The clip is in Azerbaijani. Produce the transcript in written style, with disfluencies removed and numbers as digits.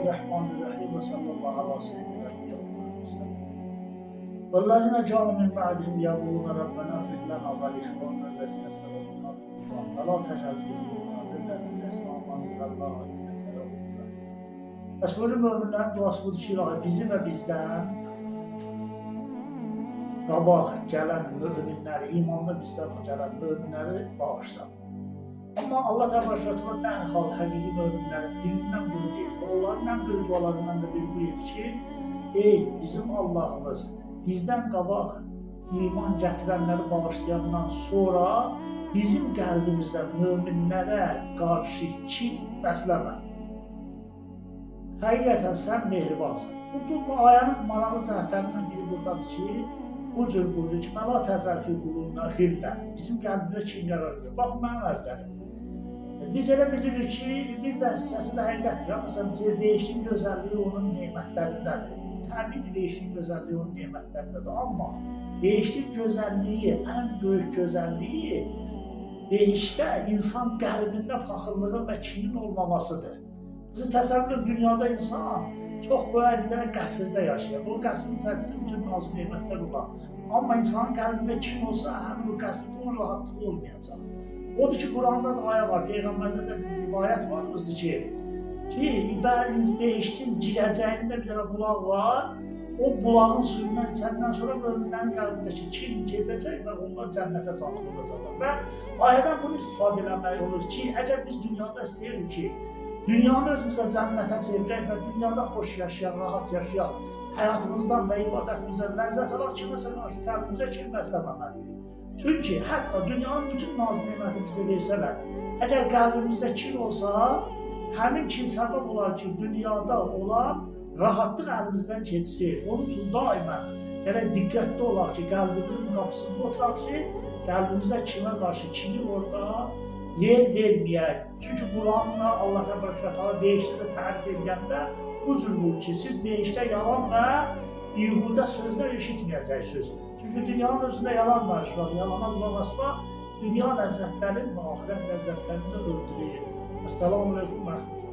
Bismillahirrahmanirrahim ve sallallahu ala seyyidina Muhammed. Vellezine câ'u min ba'dihim yaqulûne Rabbena ighfir lana ve li ihvanina ellezine sebekûna bil iman ve la tec'al fî qulûbina gillen lillezine âmenû Rabbena inneke ra'ûfur rahîm. Resulü möminlərin duası budur ki, ilahi bizi və bizdən qabaq gələn möminləri, imanla bizdən gələn möminləri bağışla. Amma Allah təbarəkətlə dərhal həqiqi möminlərin dinindən bunu deyir. Onların ən böyük dualarından da biri bu idi ki, ey bizim Allahımız, bizdən qabaq iman gətirənləri bağışlayandan sonra bizim qəlbimizdə möminlərə qarşı kin bəsləmə. Həqiqətən sən mehribansın. Bu ayənin maraqlı cəhətlərindən biri buradadır ki, bu cür buyurur ki, fəla təzəl fî qulûbinâ ghillen. Bizim qəlbimizdə kin yaradılır. Baxın mənim əzlərim. Biz elə bilirik ki, bir də hissəsi də həqiqətdir. Məsələn, dəyişdiyin gözəlliyi onun nemətlərindədir. Təbii dəyişdiyin gözəlliyi onun nemətlərindədir. Amma dəyişdiyin gözəlliyi, ən böyük gözəlliyi dəyişdə insan qəlbində paxıllığın və kinin olmamasıdır. Bizi təsəvvür dünyada insan çox böyük bir dənə qəsrdə yaşayır. O qəsrin içərisində bütün nazı nemətlər olar. Amma insanın qəlbində kin olsa, həm bu qəsrdə onun rahatlıq olmayacaq. Odur ki, Quranda da ayə var, Peyğəmbərdə də rivayət varımızdır ki, dəyişdin girəcəyində bir dənə bulaq var, o bulağın suyundan içəndən sonra möminlərin qəlbindəki kin gedəcək və onlar cənnətə daxil olacaqlar. Və ayədən bunu istifadə eləmək olur ki, əgər biz dünyada istəyirik ki, dünyanı özümüzə cənnətə çevirək və dünyada xoş yaşayaq, rahat yaşayaq, həyatımızdan və ibadətimizdən ləzzət alaq, kiməsə qarşı qəlbimizə kin bəsləməməliyik. Çünki hətta dünyanın bütün nazı neməti bizə versələr, əgər qəlbimizdə kin olsa, həmin kin səbəb olar ki, dünyada olan rahatlıq əlimizdən keçsin. Onun üçün daimən diqqətli olaq ki, qəlbimizin qapısında oturaq ki, qəlbimizdə kinə qarşı kini orada yer verməyək. Çünki Quranla Allah təbarəkətəala dəyişdə də tərif edəndə bu cür buyur ki, siz dəyişdə yalan və ihudə sözlər eşitməyəcəksiniz. Çünki dünyanın özündə yalan danışmaq, yalana qulaq asmaq, dünya ləzzətlərin və axirət ləzzətlərini öldürür. Əssalamu aleykum və rəhmətullah.